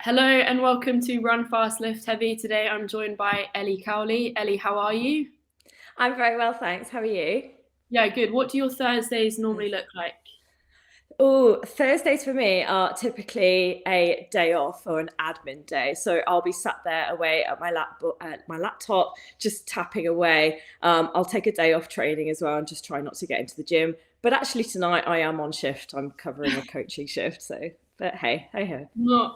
Hello and welcome to Run Fast Lift Heavy. Today I'm joined by Elly Cowley. Elly, how are you? I'm very well, thanks. How are you? Yeah, good. What do your Thursdays normally look like? Oh, Thursdays for me are typically a day off or an admin day. So I'll be sat there away at my laptop, just tapping away. I'll take a day off training as well and just try not to get into the gym. But actually tonight I am on shift. I'm covering a coaching shift. But hey ho.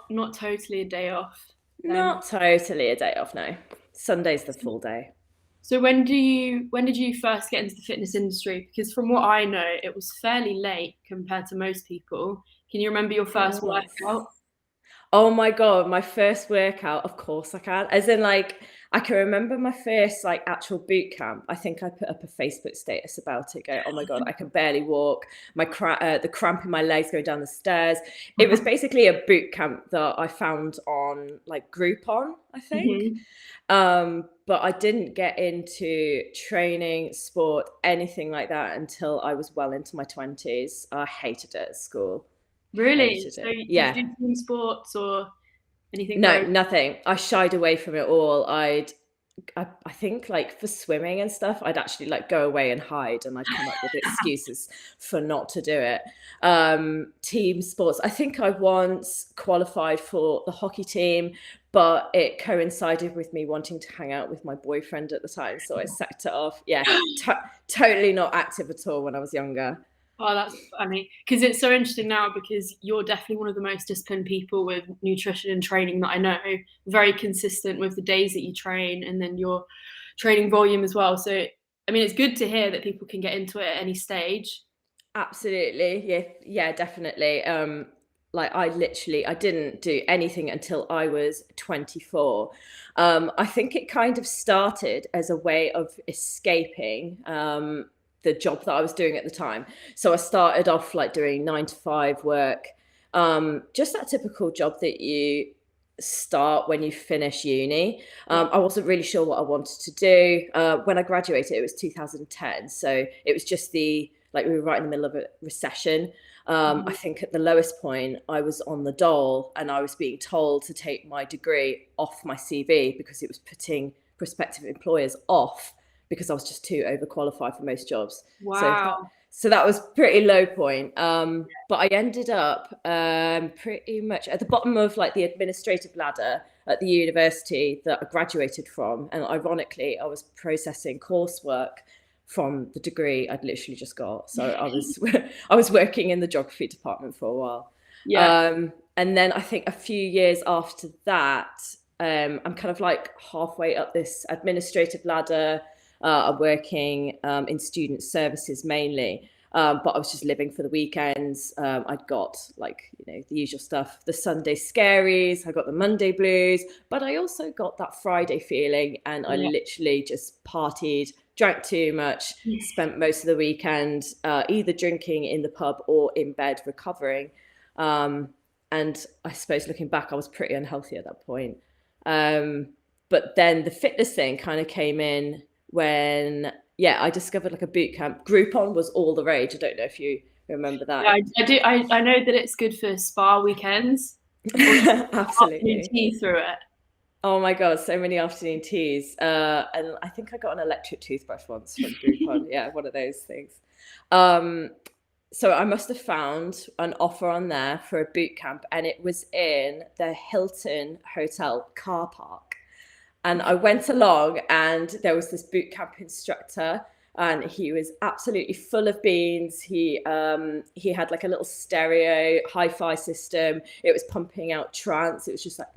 Not totally a day off. Um, Not totally a day off, no. Sunday's the full day. so when did you first get into the fitness industry? Because from what I know, it was fairly late compared to most people. Can you remember your It first was. workout? Oh my God, my first workout, of course I can. As in, like, I can remember my first like actual boot camp. I think I put up a Facebook status about it, going, "Oh my God, I can barely walk. The cramp in my legs going down the stairs." It was basically a boot camp that I found on like Groupon, I think. Mhm. But I didn't get into training, sport, anything like that until I was well into my 20s. I hated it at school. Really? Hated So it. did you Yeah. do team sports or anything No, very? nothing. I shied away from it all. I think like for swimming and stuff, I'd actually like go away and hide, and I'd come up with excuses for not to do it. Team sports. I think I once qualified for the hockey team, but it coincided with me wanting to hang out with my boyfriend at the time, so I sacked it off. Yeah, totally not active at all when I was younger. Oh, that's funny because it's so interesting now because you're definitely one of the most disciplined people with nutrition and training that I know. Very consistent with the days that you train and then your training volume as well. So, I mean, it's good to hear that people can get into it at any stage. Absolutely. Yeah, yeah, definitely. Like I didn't do anything until I was 24. I think it kind of started as a way of escaping the job that I was doing at the time. So I started off like doing 9 to 5 work, just that typical job that you start when you finish uni. Yeah. I wasn't really sure what I wanted to do. When I graduated, it was 2010. So it was just like we were right in the middle of a recession. I Mhm. think at the lowest point, I was on the dole and I was being told to take my degree off my CV because it was putting prospective employers off because I was just too overqualified for most jobs. So that Wow. so that was pretty low point. But I ended up pretty much at the bottom of like the administrative ladder at the university that I graduated from. And ironically, I was processing coursework from the degree I'd literally just got. So I was I was working in the geography department for a while. Yeah. And then I think a few years after that, I'm kind of like halfway up this administrative ladder. I'm working in student services mainly. But I was just living for the weekends. I'd got like, the usual stuff, the Sunday scaries, I got the Monday blues, but I also got that Friday feeling, and I Yeah. literally just partied, drank too much, spent most of the weekend either drinking in the pub or in bed recovering. Um, and I suppose looking back, I was pretty unhealthy at that point. Um, but then the fitness thing kind of came in when, yeah, I discovered like a boot camp. Groupon was all the rage. I don't know if you remember Yeah, that. I do. I know that it's good for spa weekends or afternoon Absolutely. tea through it. Oh my God, so many afternoon teas. And I think I got an electric toothbrush once from Groupon. Yeah, one of those things. Um, so I must have found an offer on there for a boot camp, and it was in the Hilton Hotel car park. And I went along, and there was this boot camp instructor, and he was absolutely full of beans. He had like a little stereo hi-fi system. It was pumping out trance. It was just like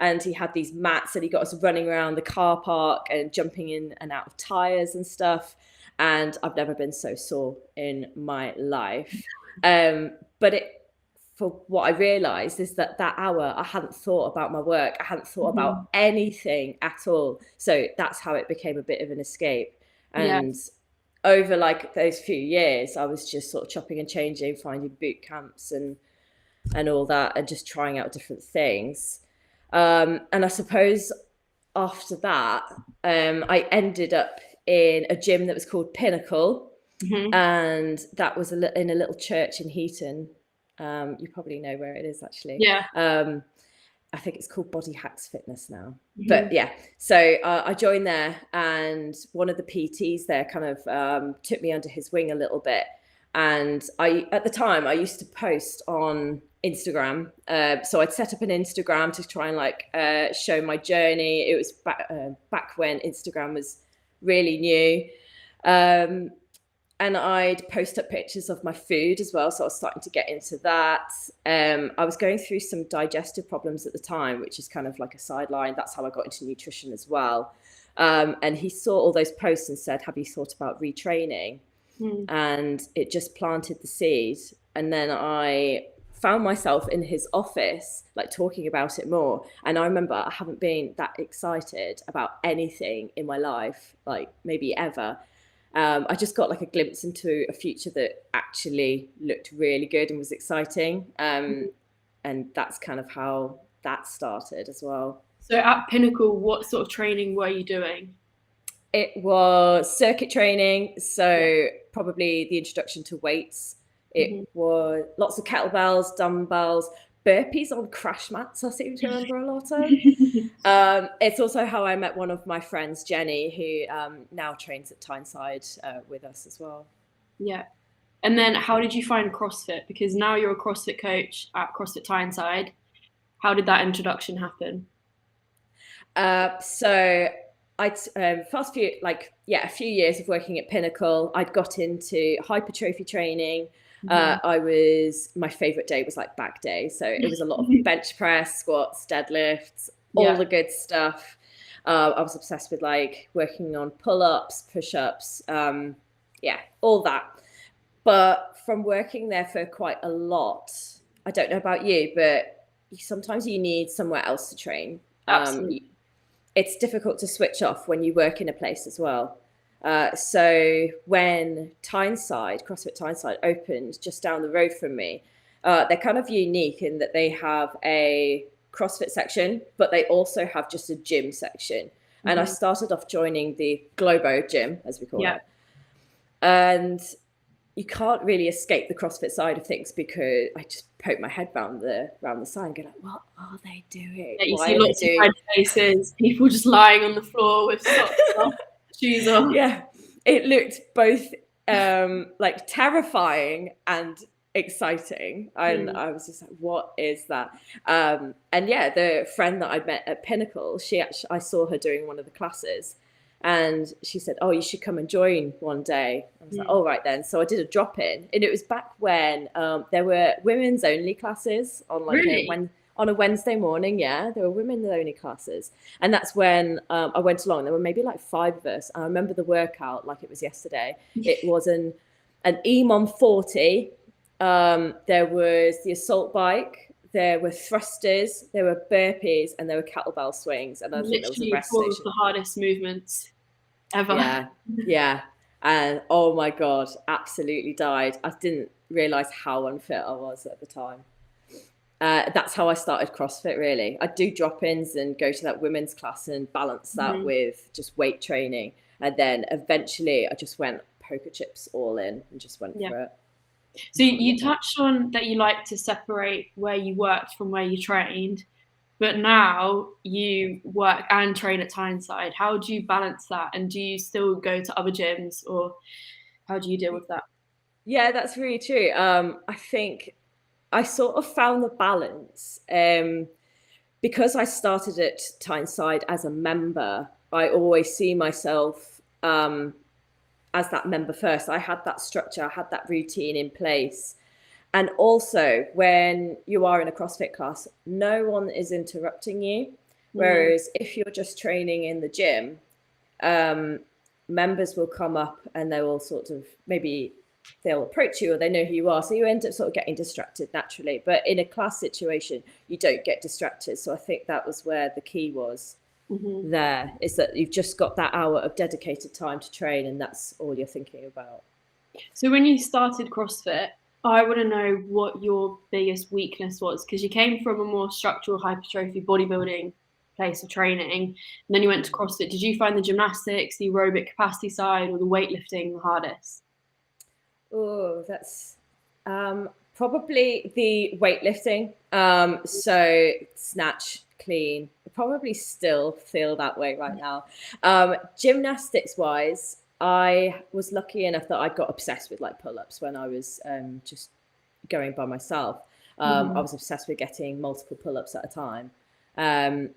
and he had these mats, and he got us running around the car park and jumping in and out of tires and stuff. And I've never been so sore in my life. But it for what I realized is that that hour I hadn't thought about my work. I hadn't thought Mhm. about anything at all. So that's how it became a bit of an escape. Yeah. And over like those few years, I was just sort of chopping and changing, finding boot camps and all that, and just trying out different things. And I suppose after that, I ended up in a gym that was called Pinnacle, Mhm. and that was in a little church in Heaton. You probably know where it is actually. Yeah. I think it's called Body Hacks Fitness now. Mhm. But yeah, so I joined there, and one of the PTs there kind of took me under his wing a little bit. And at the time, I used to post on Instagram. So I'd set up an Instagram to try and like show my journey. It was back when Instagram was really new. And I'd post up pictures of my food as well. So I was starting to get into that. I was going through some digestive problems at the time, which is kind of like a sideline. That's how I got into nutrition as well. And he saw all those posts and said, have you thought about retraining? And it just planted the seed. And then I found myself in his office, like talking about it more. And I remember I haven't been that excited about anything in my life, like maybe ever. I just got like a glimpse into a future that actually looked really good and was exciting. And that's kind of how that started as well. So at Pinnacle, what sort of training were you doing? It was circuit training, so probably the introduction to weights. It was lots of kettlebells, dumbbells, burpees on crash mats, I seem to remember a lot of. It's also how I met one of my friends, Jenny, who now trains at Tyneside with us as well. Yeah. And then how did you find CrossFit? Because now you're a CrossFit coach at CrossFit Tyneside. How did that introduction happen? So I'd a few years of working at Pinnacle, I'd got into hypertrophy training. My favorite day was like back day. So it was a lot of bench press, squats, deadlifts, all the good stuff. I was obsessed with like working on pull-ups, push-ups, all that. But from working there for quite a lot, I don't know about you, but sometimes you need somewhere else to train. Absolutely. It's difficult to switch off when you work in a place as well. So when CrossFit Tyneside opened just down the road from me, they're kind of unique in that they have a CrossFit section, but they also have just a gym section. And I started off joining the Globo gym, as we call it. And you can't really escape the CrossFit side of things because I just poke my head round the side and go like, what are they doing? Yeah, you see lots of red faces, people just lying on the floor with socks off, shoes off. Yeah, it looked both like terrifying and exciting, and I was just like, what is that? And yeah, the friend that I'd met at Pinnacle, I saw her doing one of the classes, and she said, oh, you should come and join one day. I was like, all right then. So I did a drop in, and it was back when there were women's only classes on like on a Wednesday morning. Yeah, there were women only classes. And that's when I went along. There were maybe like 5 of us. I remember the workout like it was yesterday. It was an EMOM 40. There was the assault bike. There were thrusters, there were burpees, and there were kettlebell swings. And I think there was a rest station. The hardest movements ever. Yeah. And oh my God, absolutely died. I didn't realize how unfit I was at the time. That's how I started CrossFit, really. I'd do drop-ins and go to that women's class and balance that with just weight training. And then eventually I just went poker chips all in and just went for it. So you touched on that you like to separate where you worked from where you trained, but now you work and train at Tyneside. How do you balance that? And do you still go to other gyms, or how do you deal with that? Yeah, that's really true. I think I sort of found the balance because I started at Tyneside as a member. I always see myself as that member first. I had that structure, I had that routine in place. And also when you are in a CrossFit class, no one is interrupting you. Whereas if you're just training in the gym, members will come up and they will sort of, maybe they'll approach you or they know who you are. So you end up sort of getting distracted naturally. But in a class situation, you don't get distracted. So I think that was where the key was. There is that you've just got that hour of dedicated time to train, and that's all you're thinking about. So when you started CrossFit, I want to know what your biggest weakness was, because you came from a more structural hypertrophy bodybuilding place of training, and then you went to CrossFit. Did you find the gymnastics, the aerobic capacity side, or the weightlifting the hardest? Oh, that's Probably the weightlifting. So snatch, clean. I probably still feel that way right now. Gymnastics wise, I was lucky enough that I got obsessed with like pull-ups when I was just going by myself. I was obsessed with getting multiple pull-ups at a time.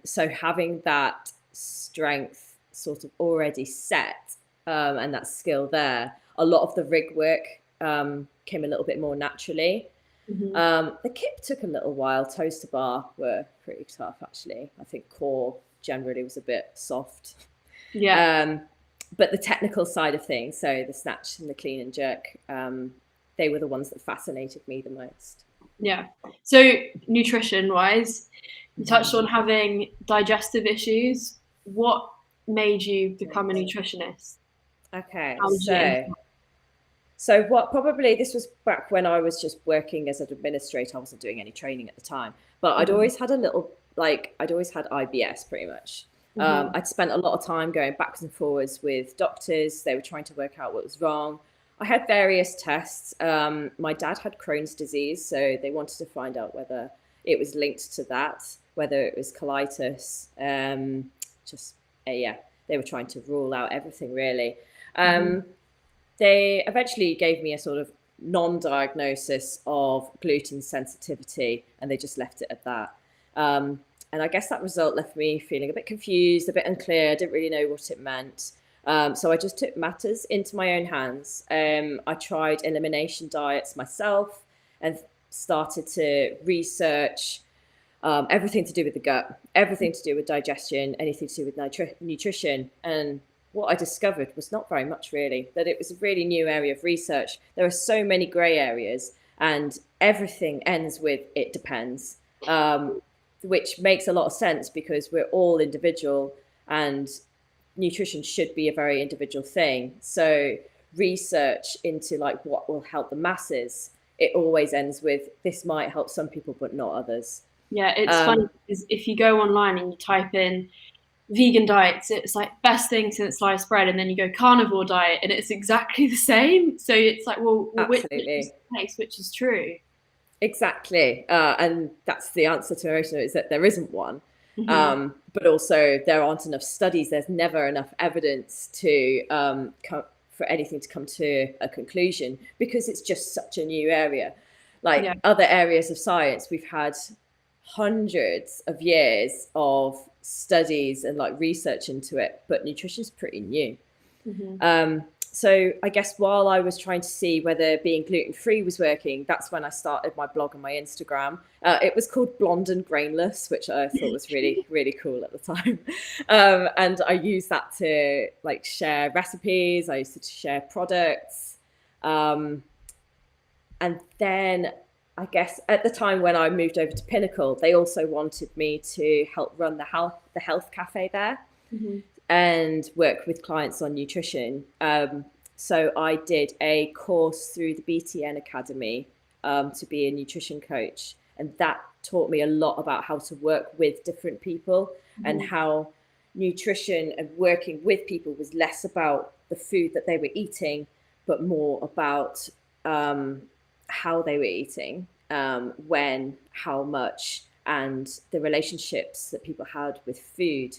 So having that strength sort of already set, and that skill there, a lot of the rig work came a little bit more naturally. The kip took a little while. Toes to bar were pretty tough, actually. I think core generally was a bit soft. Yeah. But the technical side of things, so the snatch and the clean and jerk, they were the ones that fascinated me the most. Yeah. So nutrition wise, you touched on having digestive issues. What made you become a nutritionist? Okay, How did you get into that? so what probably this was back when I was just working as an administrator. I wasn't doing any training at the time, but I'd always had a little, like, I'd always had IBS pretty much. I'd spent a lot of time going backwards and forwards with doctors. They were trying to work out what was wrong. I had various tests. My dad had Crohn's disease, so they wanted to find out whether it was linked to that, whether it was colitis. Yeah, they were trying to rule out everything really. They eventually gave me a sort of non-diagnosis of gluten sensitivity, and they just left it at that. And I guess that result left me feeling a bit confused, a bit unclear. I didn't really know what it meant. So I just took matters into my own hands. I tried elimination diets myself and started to research everything to do with the gut, everything to do with digestion, anything to do with nutrition. And what I discovered was not very much really, that it was a really new area of research. There are so many gray areas and everything ends with "it depends," which makes a lot of sense because we're all individual and nutrition should be a very individual thing. So research into like what will help the masses, it always ends with this might help some people but not others. Yeah, it's funny because if you go online and you type in vegan diets, it's like best thing since sliced bread, and then you go carnivore diet and it's exactly the same. So it's like, well which is the case, which is true? Exactly. And that's the answer to most of it, is that there isn't one. But also there aren't enough studies. There's never enough evidence to for anything to come to a conclusion because it's just such a new area. Like other areas of science, we've had hundreds of years of studies and like research into it, but nutrition is pretty new. So I guess while I was trying to see whether being gluten-free was working, that's when I started my blog and my Instagram. It was called Blonde and Grainless, which I thought was really, really cool at the time. And I used that to like share recipes. I used to share products. And then I guess at the time when I moved over to Pinnacle, they also wanted me to help run the health cafe there. And work with clients on nutrition. So I did a course through the BTN Academy to be a nutrition coach. And that taught me a lot about how to work with different people and how nutrition and working with people was less about the food that they were eating, but more about how they were eating, when, how much, and the relationships that people had with food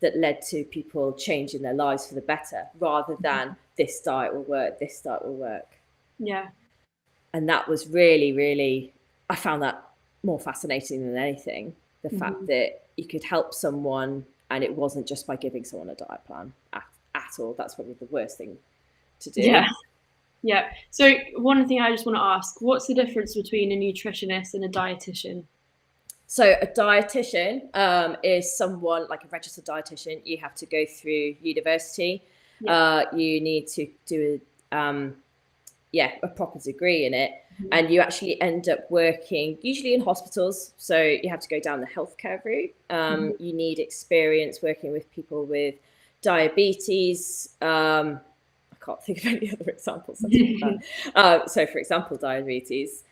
that led to people changing their lives for the better, rather than this diet will work, this diet will work. Yeah. And that was really, really, I found that more fascinating than anything. The fact that you could help someone and it wasn't just by giving someone a diet plan at all. That's probably the worst thing to do. Yeah. Yeah. So one thing I just want to ask, what's the difference between a nutritionist and a dietitian? So a dietitian is someone like a registered dietitian. You have to go through university. You need to do a proper degree in it. And you actually end up working usually in hospitals. So you have to go down the healthcare route. You need experience working with people with diabetes. I can't think of any other examples. So for example, diabetes.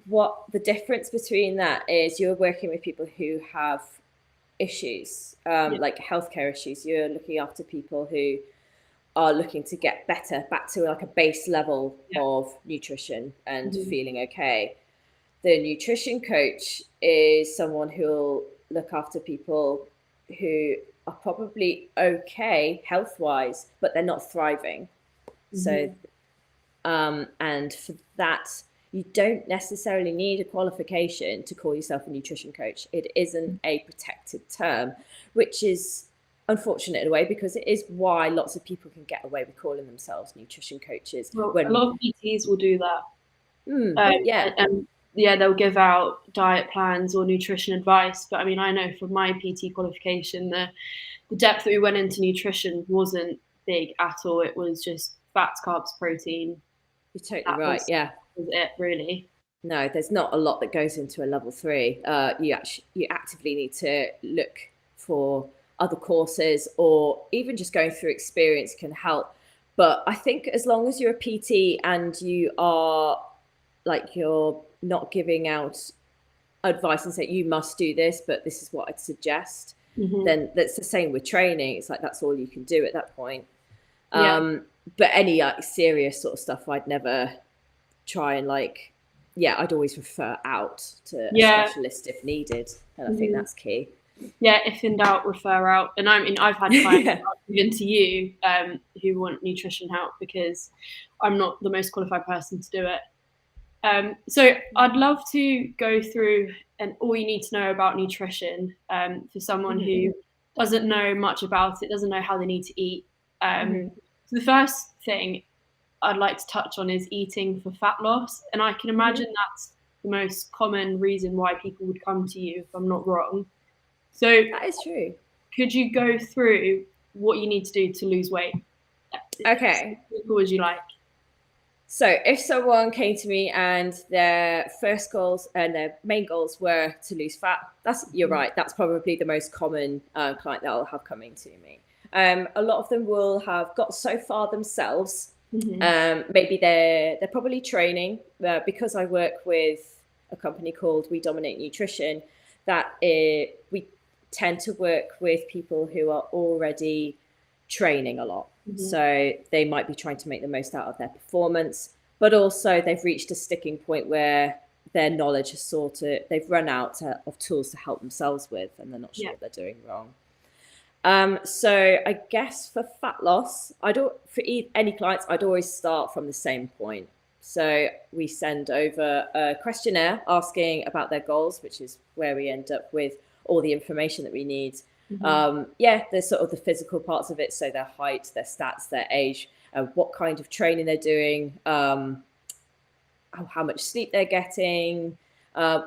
What the difference between that is, you're working with people who have issues, like healthcare issues. You're looking after people who are looking to get better, back to like a base level Yeah. of nutrition and Mhm. feeling okay. The nutrition coach is someone who'll look after people who are probably okay health wise, but they're not thriving. So, Mhm. and for that, you don't necessarily need a qualification to call yourself a nutrition coach. It isn't a protected term, which is unfortunate in a way, because it is why lots of people can get away with calling themselves nutrition coaches Well, a when, lot of PTs will do that. Um, yeah, and yeah, they'll give out diet plans or nutrition advice. But I mean, I know from my PT qualification, the depth that we went into nutrition wasn't big at all. It was just fats, carbs, protein. you're totally That right. Yeah. was it, really. No, there's not a lot that goes into a level 3. You actively need to look for other courses, or even just going through experience can help. But I think as long as you're a PT and you are like, you're not giving out advice and say you must do this, but this is what I'd suggest, Hmm. then that's the same with training. It's like that's all you can do at that point. Yeah, But any like serious sort of stuff, I'd never try and like, yeah, I'd always refer out to a yeah. specialist if needed, and I think Mhm. that's key. Yeah, if in doubt, refer out. And I mean, I've had clients Yeah. even to you who want nutrition help because I'm not the most qualified person to do it. So I'd love to go through and all you need to know about nutrition for someone Mhm. who doesn't know much about it, doesn't know how they need to eat. Mhm. So the first thing I'd like to touch on is eating for fat loss, and I can Mhm. imagine that's the most common reason why people would come to you, if I'm not wrong. So That is true. could you go through what you need to do to lose weight? As Okay. simple as you like. So if someone came to me and their first goals and their main goals were to lose fat, you're right. That's probably the most common client that I'll have coming to me. A lot of them will have got so far themselves. Mm-hmm. Maybe they're probably training, because I work with a company called We Dominate Nutrition. We tend to work with people who are already training a lot. Mm-hmm. So they might be trying to make the most out of their performance, but also they've reached a sticking point where their knowledge has they've run out of tools to help themselves with, and they're not sure Yeah. what they're doing wrong. So I guess for fat loss, any clients, I'd always start from the same point. So we send over a questionnaire asking about their goals, which is where we end up with all the information that we need. Mm-hmm. Yeah, there's sort of the physical parts of it, so their height, their stats, their age, what kind of training they're doing, how much sleep they're getting.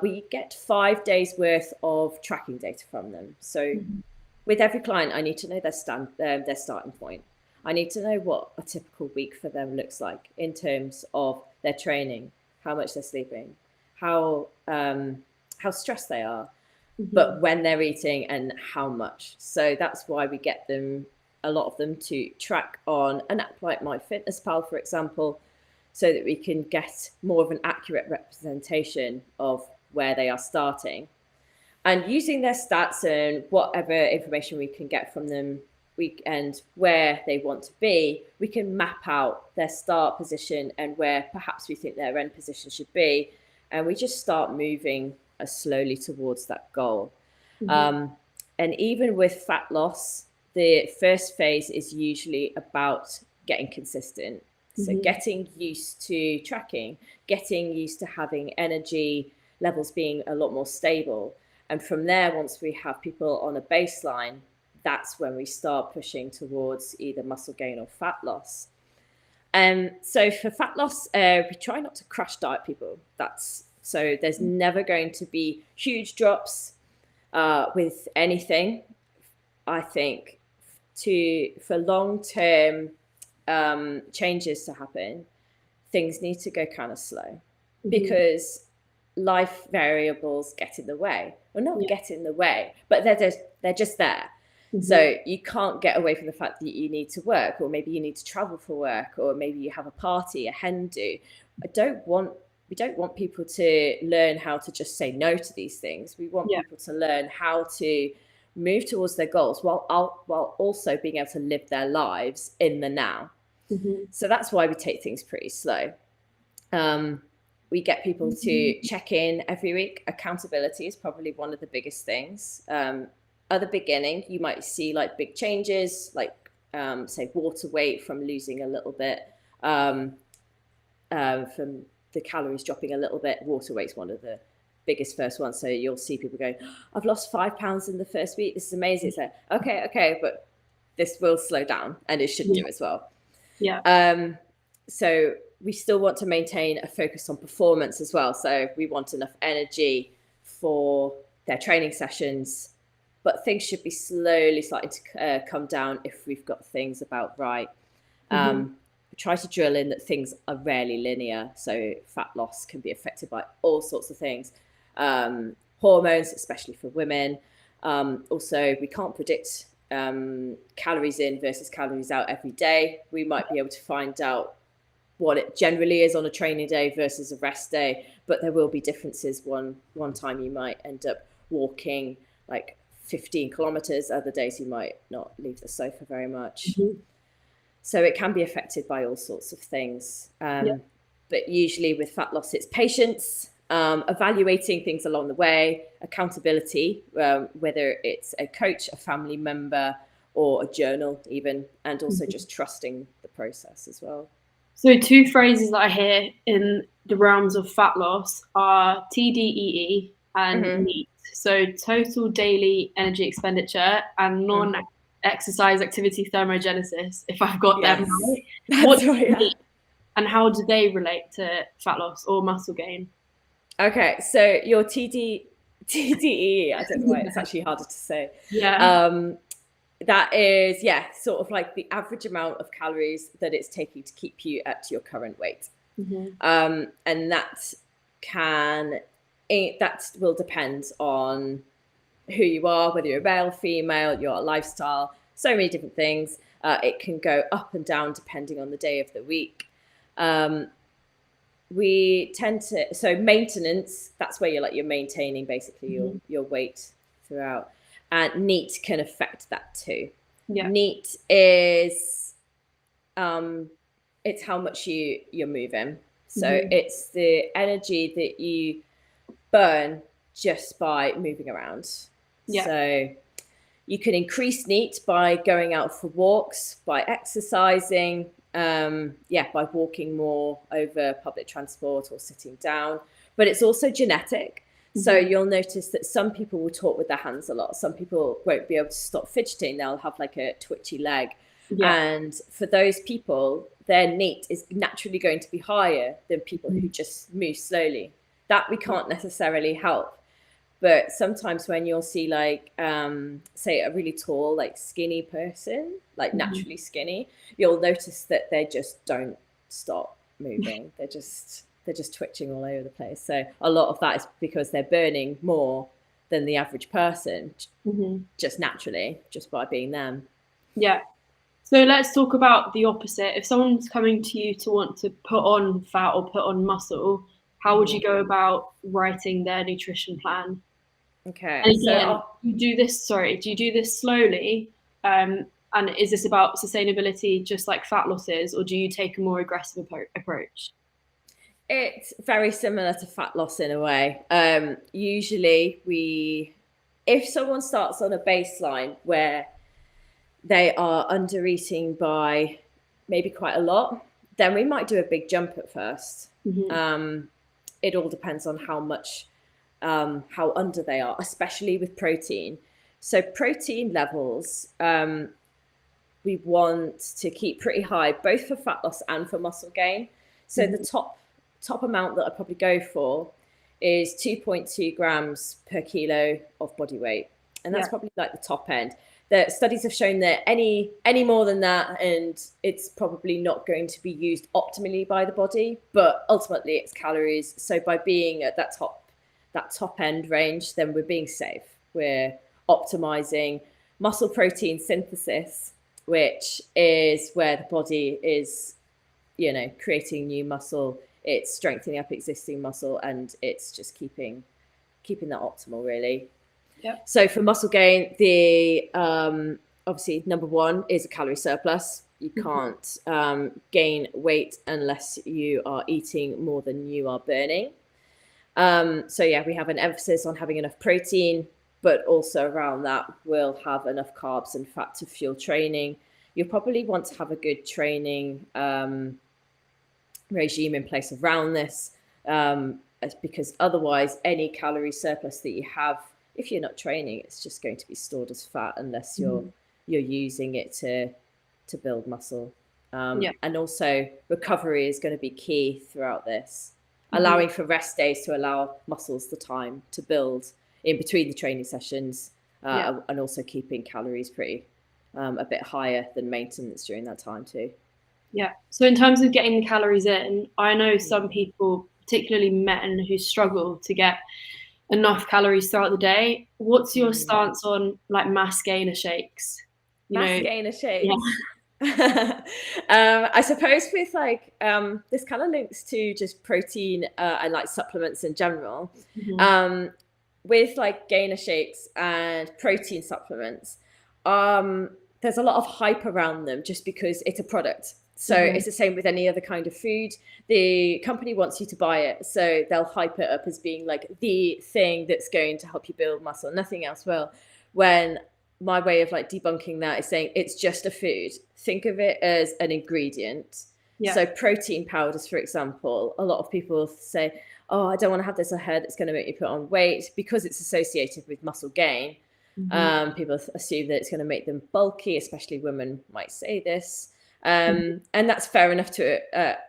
We get 5 days worth of tracking data from them. So Mm-hmm. with every client, I need to know their starting point. I need to know what a typical week for them looks like in terms of their training, how much they're sleeping, how stressed they are, Mm-hmm. but when they're eating and how much. So that's why we get a lot of them to track on an app like MyFitnessPal, for example, so that we can get more of an accurate representation of where they are starting. And using their stats and whatever information we can get from them, and where they want to be, we can map out their start position and where perhaps we think their end position should be. And we just start moving slowly towards that goal. Mm-hmm. Um, and even with fat loss, the first phase is usually about getting consistent. So Mm-hmm. getting used to tracking, getting used to having energy levels being a lot more stable. And from there, once we have people on a baseline, that's when we start pushing towards either muscle gain or fat loss. So for fat loss, we try not to crash diet people. So there's never going to be huge drops with anything. I think for long term changes to happen, things need to go kind of slow, Mm-hmm. because life variables get in the way. Well, not Yeah. get in the way, but they're just there. Mm-hmm. So you can't get away from the fact that you need to work, or maybe you need to travel for work, or maybe you have a party, a hen do. We don't want people to learn how to just say no to these things. We want Yeah. people to learn how to move towards their goals while also being able to live their lives in the now. So that's why we take things pretty slow. We get people to check in every week. Accountability is probably one of the biggest things. At the beginning, you might see like big changes, like say water weight from losing a little bit, from the calories dropping a little bit. Water weight's one of the biggest first ones. So you'll see people going, I've lost 5 pounds in the first week. This is amazing. It's like, okay, but this will slow down, and it should do as well. So we still want to maintain a focus on performance as well. So we want enough energy for their training sessions, but things should be slowly starting to come down if we've got things about right. Try to drill in that things are rarely linear. So fat loss can be affected by all sorts of things. Hormones, especially for women. Also, we can't predict calories in versus calories out every day. We might be able to find out what it generally is on a training day versus a rest day, but there will be differences. One time you might end up walking like 15 kilometers, other days you might not leave the sofa very much. So it can be affected by all sorts of things. But usually with fat loss, it's patience, evaluating things along the way, accountability, whether it's a coach, a family member, or a journal even, and also just trusting the process as well. So 2 phrases that I hear in the realms of fat loss are TDEE and NEAT. So total daily energy expenditure and non-exercise activity thermogenesis, if I've got them right. That's right, yeah. And how do they relate to fat loss or muscle gain? Okay, so your TDEE, I don't know why it's actually harder to say. That is, sort of like the average amount of calories that it's taking to keep you at your current weight. And that will depend on who you are, whether you're male, female, your lifestyle, so many different things. It can go up and down depending on the day of the week. We tend to, so maintenance, that's where you're maintaining basically your weight throughout. And NEAT can affect that too. NEAT is it's how much you're moving. So it's the energy that you burn just by moving around. So you can increase NEAT by going out for walks, by exercising, by walking more over public transport or sitting down. But it's also genetic. So you'll notice that some people will talk with their hands a lot. Some people won't be able to stop fidgeting. They'll have like a twitchy leg. And for those people, their NEAT is naturally going to be higher than people who just move slowly. That we can't necessarily help. But sometimes when you'll see like, say a really tall, like skinny person, like naturally skinny, you'll notice that they just don't stop moving. They're just twitching all over the place. So a lot of that is because they're burning more than the average person, just naturally, just by being them. So let's talk about the opposite. If someone's coming to you to want to put on fat or put on muscle, how would you go about writing their nutrition plan? Okay. And again, do you do this slowly? And is this about sustainability just like fat loss is, or do you take a more aggressive approach? It's very similar to fat loss in a way. Usually if someone starts on a baseline where they are under eating by maybe quite a lot, then we might do a big jump at first. It all depends on how much, how under they are, especially with protein. So protein levels, we want to keep pretty high, both for fat loss and for muscle gain. So the top amount that I probably go for is 2.2 grams per kilo of body weight. And that's probably like the top end. The studies have shown that any more than that, and it's probably not going to be used optimally by the body, but ultimately it's calories. So by being at that top end range, then we're being safe. We're optimizing muscle protein synthesis, which is where the body is, creating new muscle. It's strengthening up existing muscle, and it's just keeping that optimal, really. Yep. So for muscle gain, the obviously number one is a calorie surplus. You can't gain weight unless you are eating more than you are burning. So yeah, we have an emphasis on having enough protein, but also around that we'll have enough carbs and fat to fuel training. You'll probably want to have a good training regime in place around this, because otherwise any calorie surplus that you have, if you're not training, it's just going to be stored as fat unless you're using it to build muscle. And also recovery is going to be key throughout this, allowing for rest days to allow muscles the time to build in between the training sessions, and also keeping calories pretty a bit higher than maintenance during that time too. Yeah. So in terms of getting the calories in, I know some people, particularly men, who struggle to get enough calories throughout the day. What's your stance on like mass gainer shakes? Gainer shakes. Yeah. I suppose with like this kind of links to just protein and like supplements in general. With like gainer shakes and protein supplements, there's a lot of hype around them just because it's a product. So it's the same with any other kind of food. The company wants you to buy it, so they'll hype it up as being like the thing that's going to help you build muscle. Nothing else will. When my way of like debunking that is saying it's just a food. Think of it as an ingredient. So protein powders, for example, a lot of people say, oh, I don't want to have this. I heard it's going to make me put on weight because it's associated with muscle gain. People assume that it's going to make them bulky, especially women might say this. And that's fair enough to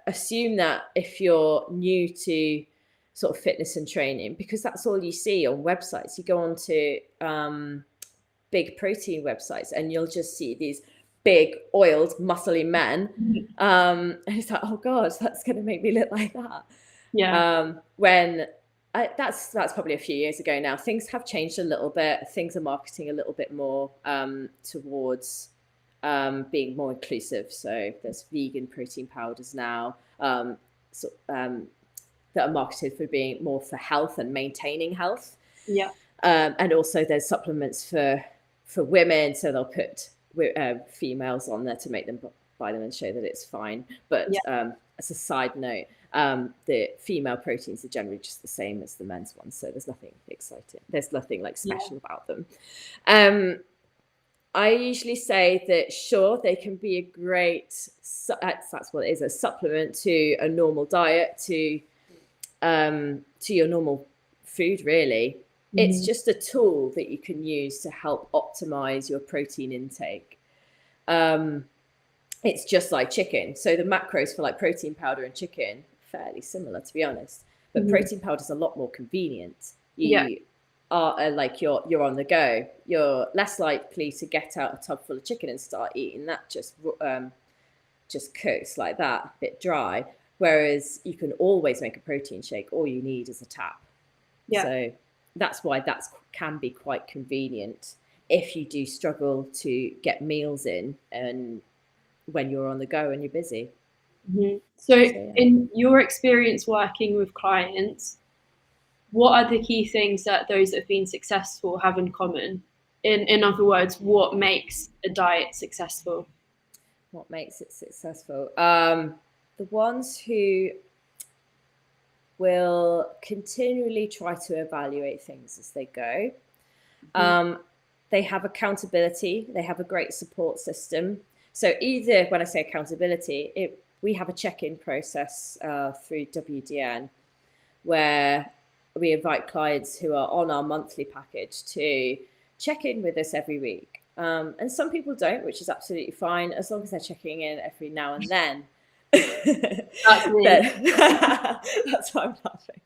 assume that if you're new to sort of fitness and training, because that's all you see on websites. You go on to big protein websites and you'll just see these big oiled muscly men, and it's like, oh god, that's going to make me look like that. When that's probably a few years ago now. Things have changed a little bit. Things are marketing a little bit more towards being more inclusive. So there's vegan protein powders now that are marketed for being more for health and maintaining health. And also there's supplements for women, so they'll put females on there to make them buy them and show that it's fine. But as a side note, the female proteins are generally just the same as the men's ones, so there's nothing exciting. There's nothing like special about them. I usually say that sure, they can be a great, that's what it is, a supplement to a normal diet, to your normal food, really. It's just a tool that you can use to help optimize your protein intake. It's just like chicken. So the macros for like protein powder and chicken, fairly similar, to be honest. But protein powder is a lot more convenient. You are like you're on the go. You're less likely to get out a tub full of chicken and start eating that just cooks like that, a bit dry. Whereas you can always make a protein shake. All you need is a tap. So that's why that can be quite convenient if you do struggle to get meals in and when you're on the go and you're busy. So in your experience working with clients, what are the key things that those that have been successful have in common? In other words, what makes a diet successful? What makes it successful? The ones who will continually try to evaluate things as they go. They have accountability. They have a great support system. So either, when I say accountability, we have a check-in process through WDN where we invite clients who are on our monthly package to check in with us every week. And some people don't, which is absolutely fine, as long as they're checking in every now and then. That's why I'm laughing.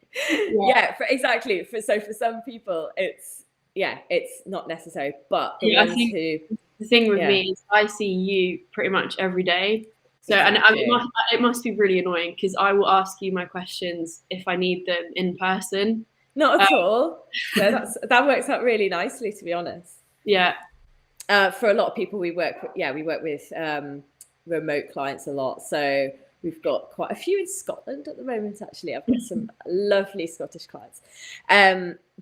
Exactly. So for some people, it's not necessary. But the ones who, the thing with me is I see you pretty much every day. So and it must be really annoying because I will ask you my questions if I need them in person. Not at all. No, that works out really nicely, to be honest. For a lot of people we work with remote clients a lot. So We've got quite a few in Scotland at the moment, actually. I've got some lovely Scottish clients.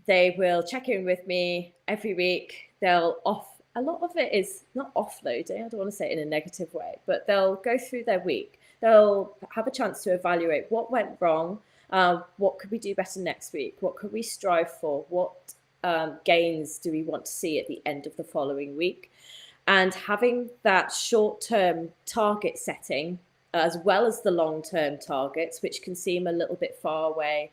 They will check in with me every week. A lot of it is not offloading, I don't want to say it in a negative way, but they'll go through their week. They'll have a chance to evaluate what went wrong, what could we do better next week, what could we strive for, what gains do we want to see at the end of the following week. And having that short-term target setting, as well as the long-term targets, which can seem a little bit far away,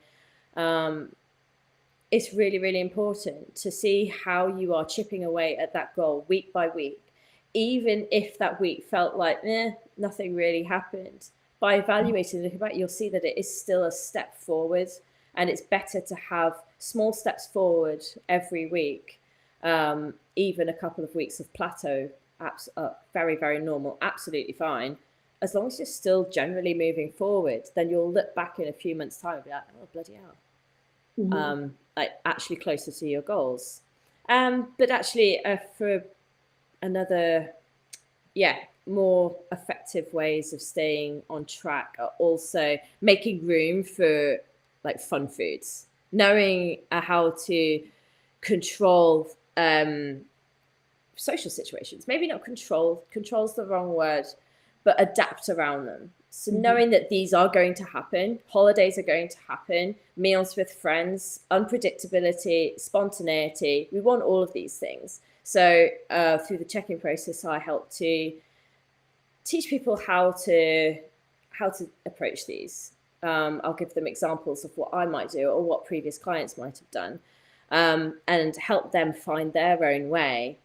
it's really, really important to see how you are chipping away at that goal week by week, even if that week felt like nothing really happened. By evaluating, looking back, you'll see that it is still a step forward, and it's better to have small steps forward every week. Even a couple of weeks of plateau, very, very normal, absolutely fine. As long as you're still generally moving forward, then you'll look back in a few months' time and be like, oh, bloody hell. Like actually closer to your goals. But actually for another, more effective ways of staying on track are also making room for like fun foods, knowing how to control social situations. Maybe not control's the wrong word, but adapt around them. So knowing that these are going to happen, holidays are going to happen, meals with friends, unpredictability, spontaneity, we want all of these things. So through the check-in process, I help to teach people how to approach these. I'll give them examples of what I might do or what previous clients might have done, and help them find their own way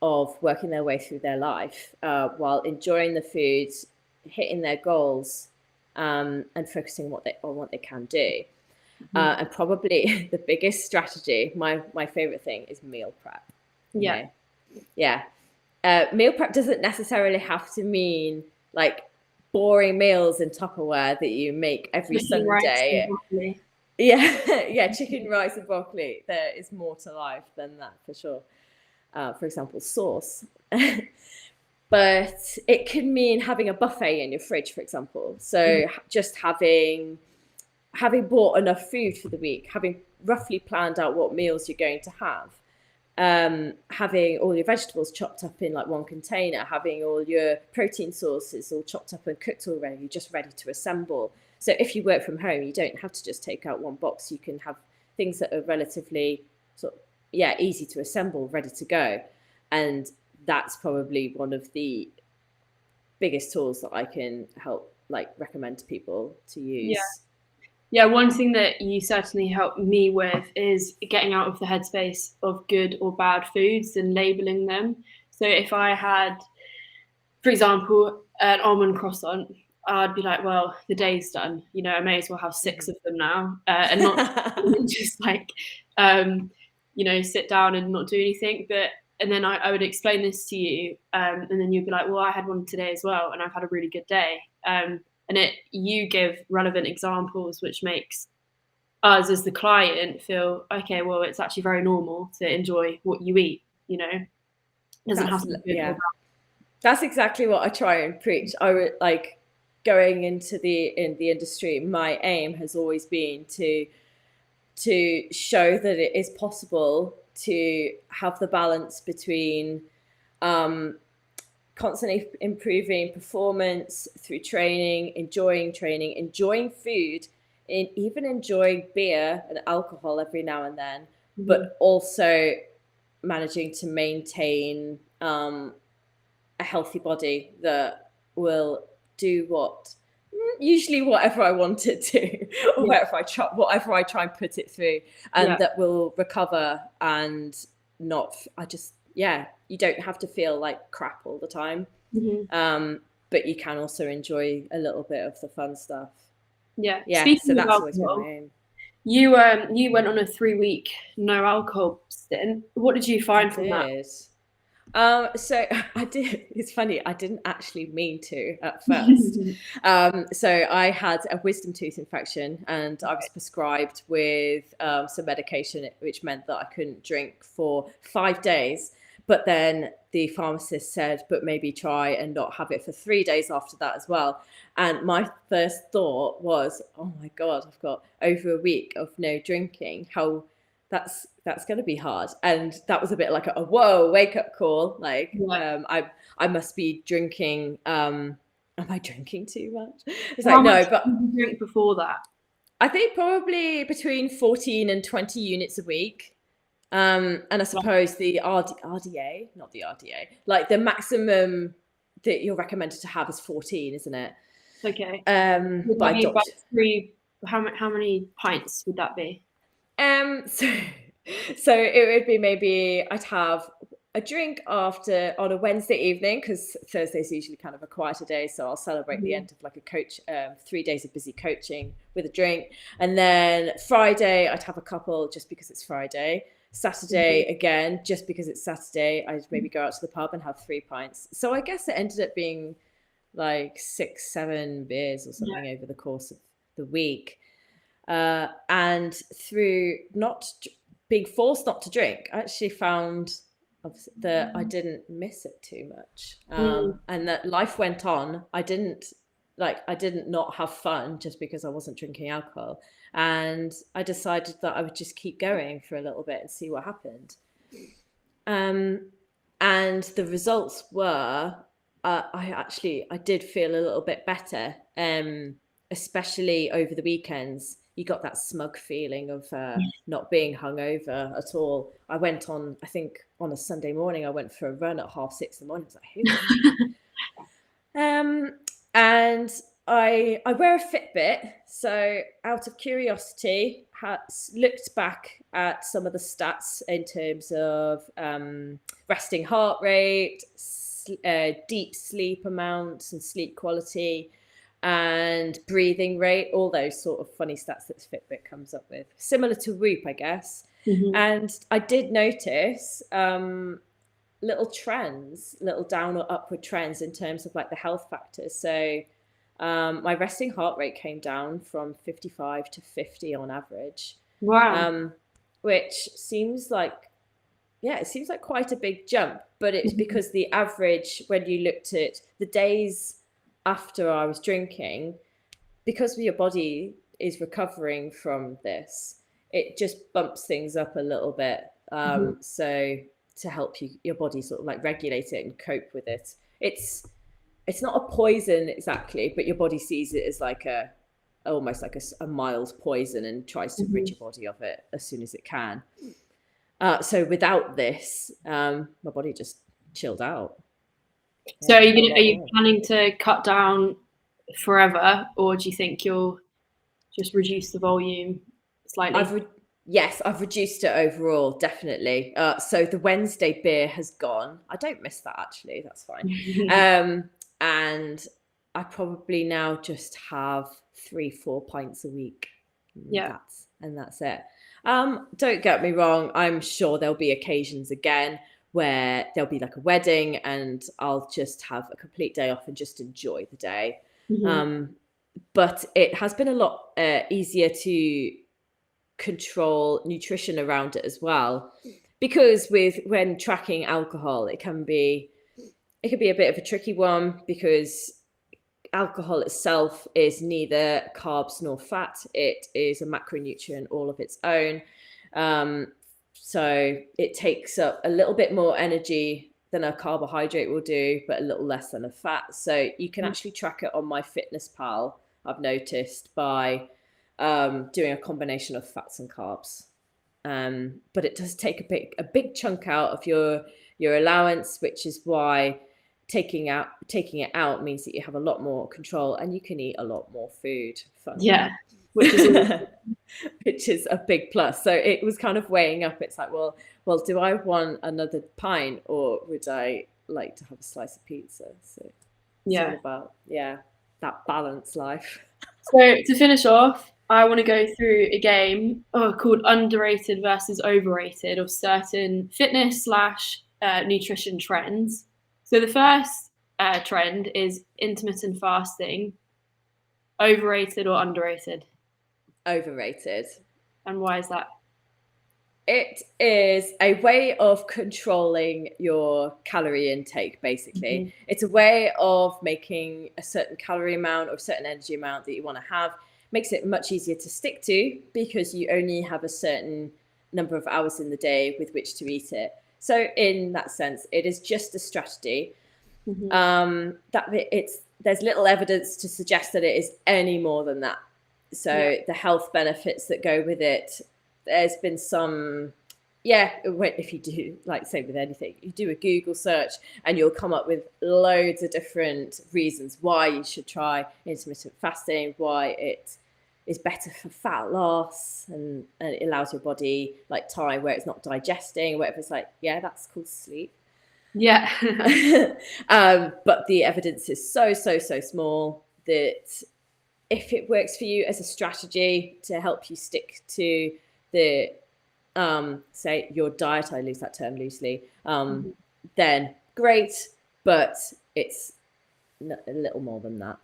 of working their way through their life while enjoying the foods, hitting their goals, and focusing on what they can do. And probably the biggest strategy, my favorite thing, is meal prep. Meal prep doesn't necessarily have to mean like boring meals in Tupperware that you make every Sunday. Chicken, rice and broccoli. There is more to life than that, for sure. For example, sauce. But it can mean having a buffet in your fridge, for example. So just having bought enough food for the week, having roughly planned out what meals you're going to have, having all your vegetables chopped up in like one container, having all your protein sources all chopped up and cooked already, just ready to assemble. So if you work from home, you don't have to just take out one box. You can have things that are relatively easy to assemble, ready to go. And that's probably one of the biggest tools that I can recommend to people to use. Yeah, one thing that you certainly helped me with is getting out of the headspace of good or bad foods and labeling them. So if I had, for example, an almond croissant, I'd be like, well, the day's done. I may as well have 6 of them now, and not just sit down and not do anything. And then I would explain this to you, and then you'd be like, well, I had one today as well, and I've had a really good day. And you give relevant examples, which makes us as the client feel, okay, well, it's actually very normal to enjoy what you eat, It doesn't have to be good. That's exactly what I try and preach. I would going into the industry, my aim has always been to show that it is possible to have the balance between constantly improving performance through training, enjoying food, and even enjoying beer and alcohol every now and then, but also managing to maintain a healthy body that will do whatever I want it to, or whatever I try and put it through, and that will recover and not. You don't have to feel like crap all the time, but you can also enjoy a little bit of the fun stuff. So that's always been my aim. You went on a 3-week no alcohol stint. What did you find from that? So I did. It's funny. I didn't actually mean to at first. So I had a wisdom tooth infection, and I was prescribed with some medication, which meant that I couldn't drink for 5 days. But then the pharmacist said, but maybe try and not have it for 3 days after that as well. And my first thought was, oh my God, I've got over a week of no drinking. How that's going to be hard. And that was a bit like a whoa, wake up call. Like, I must be drinking. Am I drinking too much? It's How like, no, much but did you drink before that? I think probably between 14 and 20 units a week. And I suppose the RDA, not the RDA, like the maximum that you're recommended to have is 14, isn't it? Okay. By doctor. How many pints would that be? So it would be maybe I'd have a drink after on a Wednesday evening, because Thursday's usually kind of a quieter day, so I'll celebrate the end of like a coach 3 days of busy coaching with a drink. And then Friday I'd have a couple just because it's Friday. Saturday again, just because it's Saturday, I'd maybe go out to the pub and have 3 pints. So I guess it ended up being like 6-7 beers or something over the course of the week. And through not being forced not to drink, I actually found that I didn't miss it too much, and that life went on. I didn't not have fun just because I wasn't drinking alcohol. And I decided that I would just keep going for a little bit and see what happened. And the results were, I did feel a little bit better, especially over the weekends. You got that smug feeling of not being hungover at all. I went on, I think on a Sunday morning, I went for a run at 6:30 in the morning. I was like, who am I? And I wear a Fitbit, so out of curiosity, looked back at some of the stats in terms of resting heart rate, deep sleep amounts and sleep quality, and breathing rate, all those sort of funny stats that Fitbit comes up with, similar to Whoop, I guess. And I did notice little trends, little down or upward trends in terms of like the health factors. So my resting heart rate came down from 55 to 50 on average. Wow. Which seems like, it seems like quite a big jump, but it's because the average, when you looked at the days after I was drinking, because your body is recovering from this, it just bumps things up a little bit. So to help your body sort of like regulate it and cope with it. It's not a poison exactly, but your body sees it as like almost like a mild poison and tries to rid your body of it as soon as it can. So without this, my body just chilled out. So are you planning to cut down forever, or do you think you'll just reduce the volume slightly? Yes, I've reduced it overall, definitely. So the Wednesday beer has gone. I don't miss that, actually. That's fine. And I probably now just have 3-4 pints a week. That's it. Don't get me wrong. I'm sure there'll be occasions again where there'll be like a wedding and I'll just have a complete day off and just enjoy the day. But it has been a lot easier to control nutrition around it as well, because when tracking alcohol, it can be a bit of a tricky one, because alcohol itself is neither carbs nor fat. It is a macronutrient all of its own. So it takes up a little bit more energy than a carbohydrate will do, but a little less than a fat. So you can actually track it on MyFitnessPal, I've noticed, by doing a combination of fats and carbs. But it does take a big chunk out of your allowance, which is why taking it out means that you have a lot more control and you can eat a lot more food. Which is a big plus. So it was kind of weighing up. It's like, well, do I want another pint, or would I like to have a slice of pizza? So it's all about that balanced life. So to finish off, I want to go through a game called Underrated versus Overrated of certain fitness / nutrition trends. So the first trend is intermittent fasting. Overrated or underrated? Overrated. And why is that? It is a way of controlling your calorie intake, basically. It's a way of making a certain calorie amount or a certain energy amount that you want to have. Makes it much easier to stick to because you only have a certain number of hours in the day with which to eat it. So in that sense, it is just a strategy. There's little evidence to suggest that it is any more than that. So the health benefits that go with it, there's been some, if you do, like say with anything, you do a Google search and you'll come up with loads of different reasons why you should try intermittent fasting, why it is better for fat loss, and it allows your body like time where it's not digesting, whatever. It's like, yeah, that's called sleep. Yeah. But the evidence is so small that if it works for you as a strategy to help you stick to the say your diet, I use that term loosely, then great, but it's a little more than that.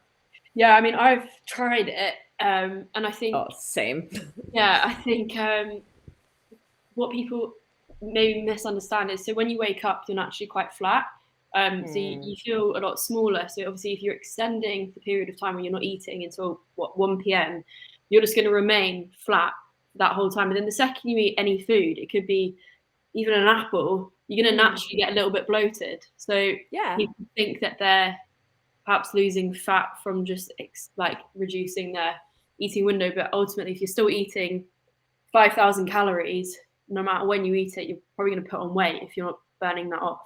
Yeah, I mean, I've tried it, and I think same. Yeah, I think what people maybe misunderstand is, so when you wake up, you're naturally quite flat. So you feel a lot smaller. So obviously, if you're extending the period of time when you're not eating until 1 p.m., you're just going to remain flat that whole time. And then the second you eat any food, it could be even an apple, you're going to naturally get a little bit bloated. So people think that they're perhaps losing fat from just like reducing their eating window, but ultimately, if you're still eating 5,000 calories, no matter when you eat it, you're probably going to put on weight if you're not burning that off.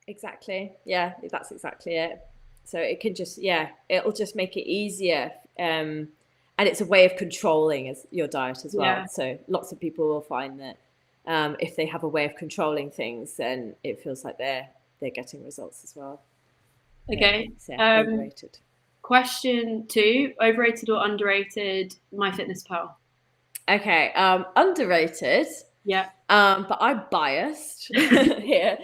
Exactly. Yeah, that's exactly it. So it can just, it'll just make it easier. And it's a way of controlling your diet as well. Yeah. So lots of people will find that if they have a way of controlling things, then it feels like they're getting results as well. Okay. Overrated. Question 2, overrated or underrated MyFitnessPal? Okay. Underrated. Yeah. But I'm biased here.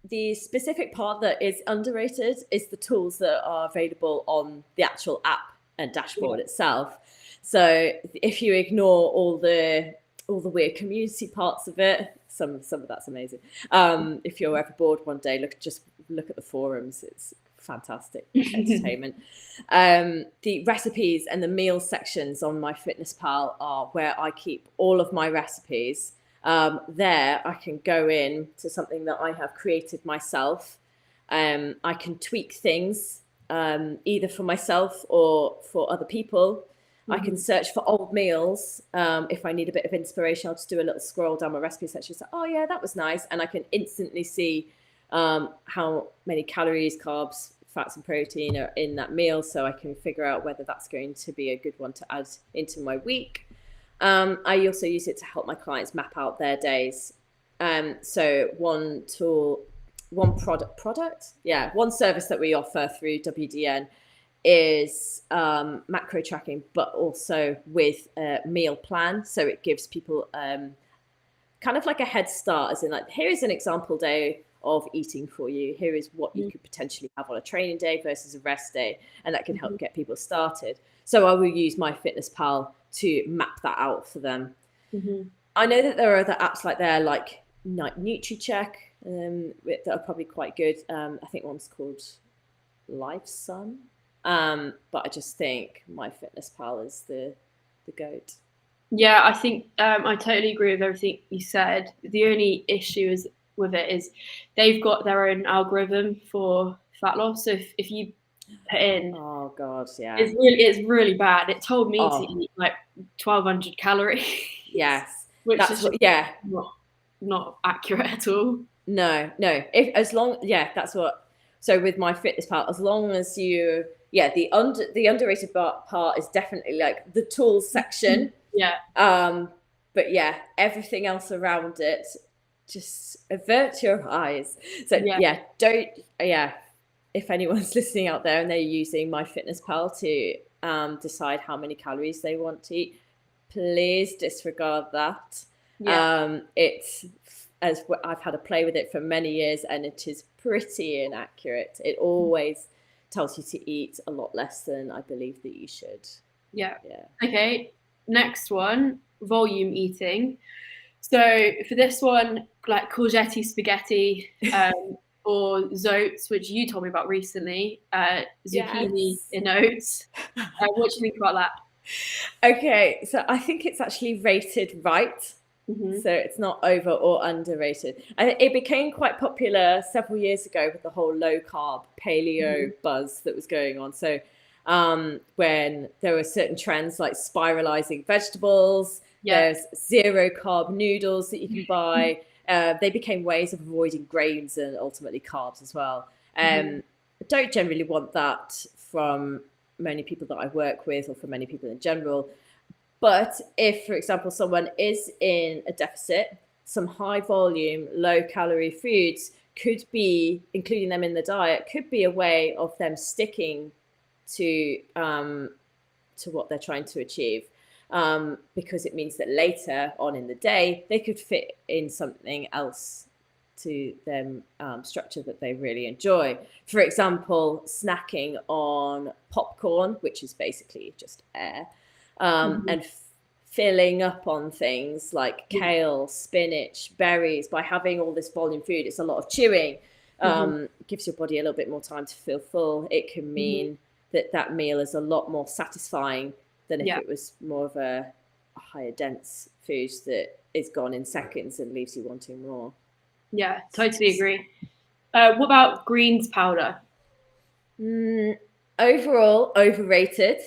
The specific part that is underrated is the tools that are available on the actual app and dashboard itself. So if you ignore all the weird community parts of it, some of that's amazing. If you're ever bored one day, look at the forums. It's fantastic entertainment. The recipes and the meal sections on MyFitnessPal are where I keep all of my recipes. There I can go in to something that I have created myself. I can tweak things either for myself or for other people. I can search for old meals. If I need a bit of inspiration, I'll just do a little scroll down my recipe section and say, oh yeah, that was nice. And I can instantly see how many calories, carbs, fats and protein are in that meal. So I can figure out whether that's going to be a good one to add into my week. I also use it to help my clients map out their days. So one service that we offer through WDN is macro tracking, but also with a meal plan. So it gives people kind of like a head start, as in like, here is an example day of eating for you. Here is what you could potentially have on a training day versus a rest day. And that can help get people started. So I will use MyFitnessPal to map that out for them. I know that there are other apps like NutriCheck that are probably quite good. I think one's called LifeSum. But I just think MyFitnessPal is the GOAT. Yeah, I think I totally agree with everything you said. The only issue with it is they've got their own algorithm for fat loss. So if you put in, oh god, yeah, it's really bad. It told me to eat like 1,200 calories. Yes, which is not accurate at all. No. That's what. So with MyFitnessPal, as long as you, the underrated part is definitely like the tools section. But everything else around it, just avert your eyes. So if anyone's listening out there and they're using MyFitnessPal to decide how many calories they want to eat, please disregard that. It's, as I've had a play with it for many years, and it is pretty inaccurate. It always tells you to eat a lot less than I believe that you should. Okay, next one, volume eating. So for this one, like courgette spaghetti, or zoats, which you told me about recently, zucchini Yes. in oats. What do you think about that? Okay, so I think it's actually rated right. Mm-hmm. So it's not over or underrated. It became quite popular several years ago with the whole low carb paleo buzz that was going on. So when there were certain trends like spiralizing vegetables, Yeah. there's zero carb noodles that you can buy. They became ways of avoiding grains and ultimately carbs as well. Mm-hmm. I don't generally want that from many people that I work with or from many people in general. But if, for example, someone is in a deficit, some high volume, low calorie foods could be, including them in the diet, could be a way of them sticking to what they're trying to achieve. Because it means that later on in the day, they could fit in something else to them structure that they really enjoy. For example, snacking on popcorn, which is basically just air, and filling up on things like kale, spinach, berries. By having all this volume food, it's a lot of chewing. Gives your body a little bit more time to feel full. It can mean that meal is a lot more satisfying than if it was more of a higher dense food that is gone in seconds and leaves you wanting more. Yeah, totally agree. What about greens powder? Overall, overrated.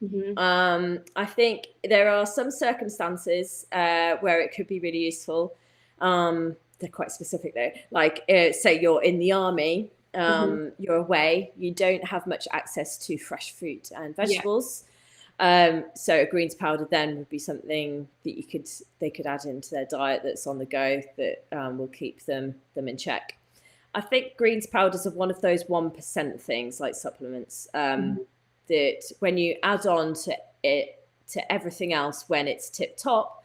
Mm-hmm. I think there are some circumstances where it could be really useful. They're quite specific though. Like, say you're in the army, you're away, you don't have much access to fresh fruit and vegetables. So a greens powder then would be something that they could add into their diet that's on the go that will keep them in check. I think greens powders are one of those 1% things like supplements that when you add on to it to everything else when it's tip top,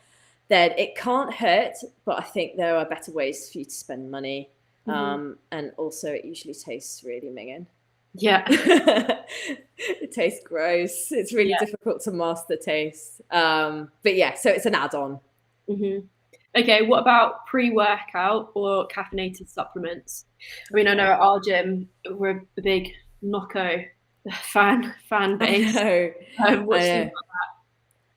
then it can't hurt. But I think there are better ways for you to spend money, and also it usually tastes really minging. Yeah. It tastes gross. It's really difficult to master the taste. But yeah, so it's an add-on. Okay, what about pre-workout or caffeinated supplements? I mean, I know at our gym we're a big Nocco fan base. What do you think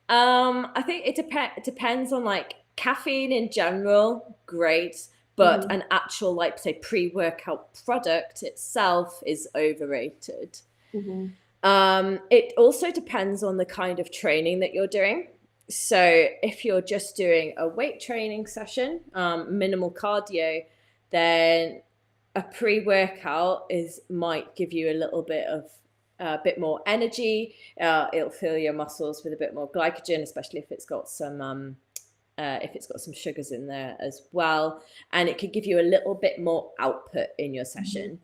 I think it depends on like caffeine in general, great, but about an actual like say pre-workout product itself is overrated. It also depends on the kind of training that you're doing. So if you're just doing a weight training session, minimal cardio, then a pre-workout might give you a little bit of a bit more energy. It'll fill your muscles with a bit more glycogen, especially if it's got some sugars in there as well, and it could give you a little bit more output in your session.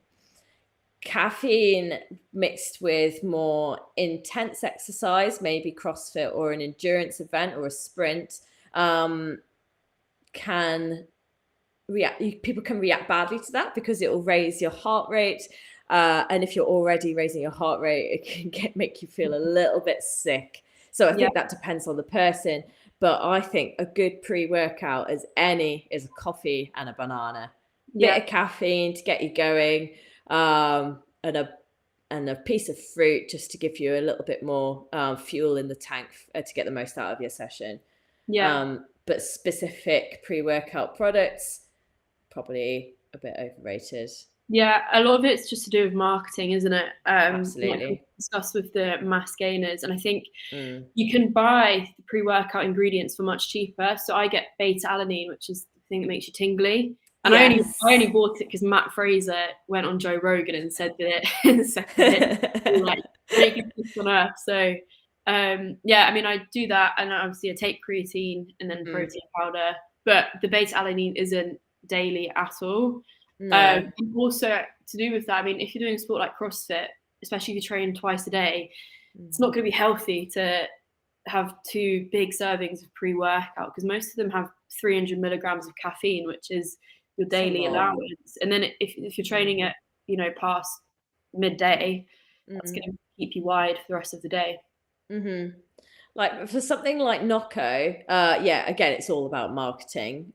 Caffeine mixed with more intense exercise, maybe CrossFit or an endurance event or a sprint, people can react badly to that because it will raise your heart rate. And if you're already raising your heart rate, it can make you feel a little bit sick. So I think that depends on the person. But I think a good pre-workout is a coffee and a banana. Bit of caffeine to get you going, and a piece of fruit just to give you a little bit more fuel in the tank to get the most out of your session. But specific pre-workout products, probably a bit overrated. Yeah, a lot of it's just to do with marketing, isn't it? Absolutely. Like we discussed with the mass gainers, and I think you can buy the pre-workout ingredients for much cheaper. So I get beta alanine, which is the thing that makes you tingly. And I only bought it because Matt Fraser went on Joe Rogan and said that like making peace on earth. So I mean I do that, and obviously I take creatine and then protein powder, but the beta alanine isn't daily at all. And also to do with that, I mean, if you're doing a sport like CrossFit, especially if you train twice a day, it's not going to be healthy to have 2 big servings of pre-workout because most of them have 300 milligrams of caffeine, which is your daily allowance. And then if you're training at past midday, that's going to keep you wide for the rest of the day. Like for something like Nocco, yeah, again, it's all about marketing.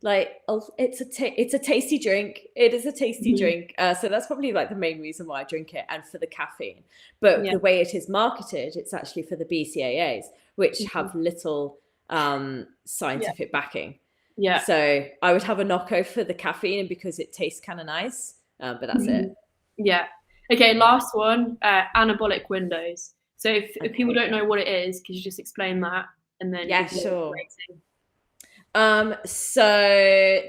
Like it's a tasty drink. It is a tasty Mhm. drink. So that's probably like the main reason why I drink it, and for the caffeine. But Yeah. the way it is marketed, it's actually for the BCAAs, which Mhm. have little Yeah. scientific backing. Yeah. So I would have a Nocco for the caffeine and because it tastes kind of nice. But that's Mhm. it. Yeah. Okay, Yeah. last one, anabolic windows. So if people Okay. don't know what it is, could you just explain that and then Yeah, give your sure. rating? So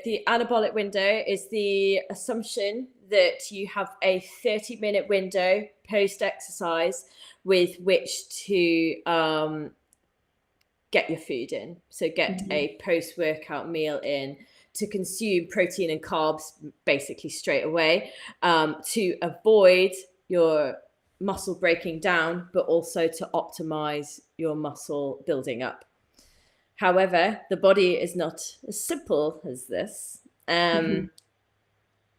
the anabolic window is the assumption that you have a 30-minute window post exercise with which to get your food in. So get Mhm. a post workout meal in to consume protein and carbs basically straight away, to avoid your muscle breaking down, but also to optimize your muscle building up. However, the body is not as simple as this. Mhm.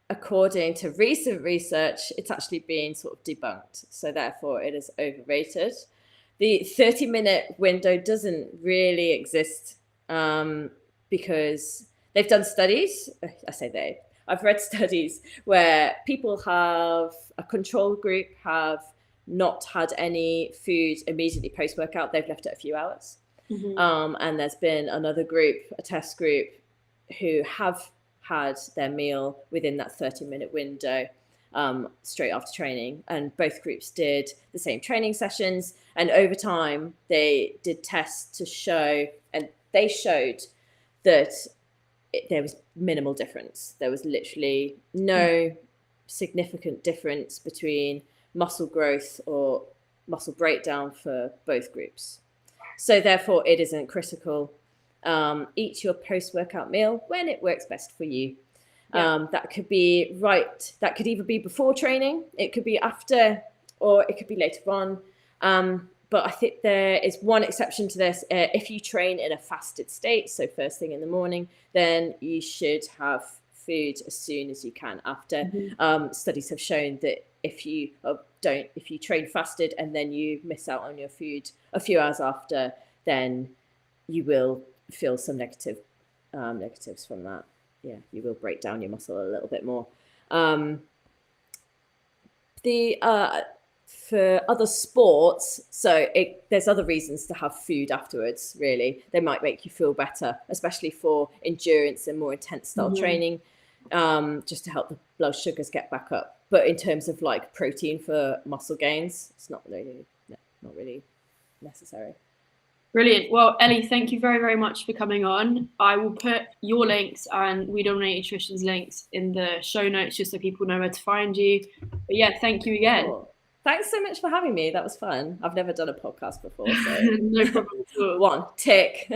According to recent research, it's actually been sort of debunked. So, therefore, it is overrated. The 30-minute window doesn't really exist, because they've done studies. I say they. I've read studies where people have a control group have not had any food immediately post workout. They've left it a few hours. Mhm. And there's been another group, a test group, who have had their meal within that 30-minute window, straight after training. And both groups did the same training sessions. And over time, they did tests to show, and they showed that there was minimal difference. There was literally no significant difference between muscle growth or muscle breakdown for both groups. So therefore, it isn't critical. Eat your post-workout meal when it works best for you. Yeah. That could be right. That could either be before training, it could be after, or it could be later on. But I think there is one exception to this. If you train in a fasted state, so first thing in the morning, then you should have food as soon as you can after. Mhm. Studies have shown that if you train fasted and then you miss out on your food a few hours after, then you will feel some negatives from that. Yeah, you will break down your muscle a little bit more. The For other sports, so there's other reasons to have food afterwards. Really, they might make you feel better, especially for endurance and more intense style Mhm. training, just to help the blood sugars get back up. But in terms of like protein for muscle gains, it's not really necessary. Brilliant. Well, Ellie, thank you very, very much for coming on. I will put your links and We Dominate Nutrition's links in the show notes just so people know where to find you. But yeah, thank you again. Cool. Thanks so much for having me. That was fun. I've never done a podcast before, so No problem at all. one tick.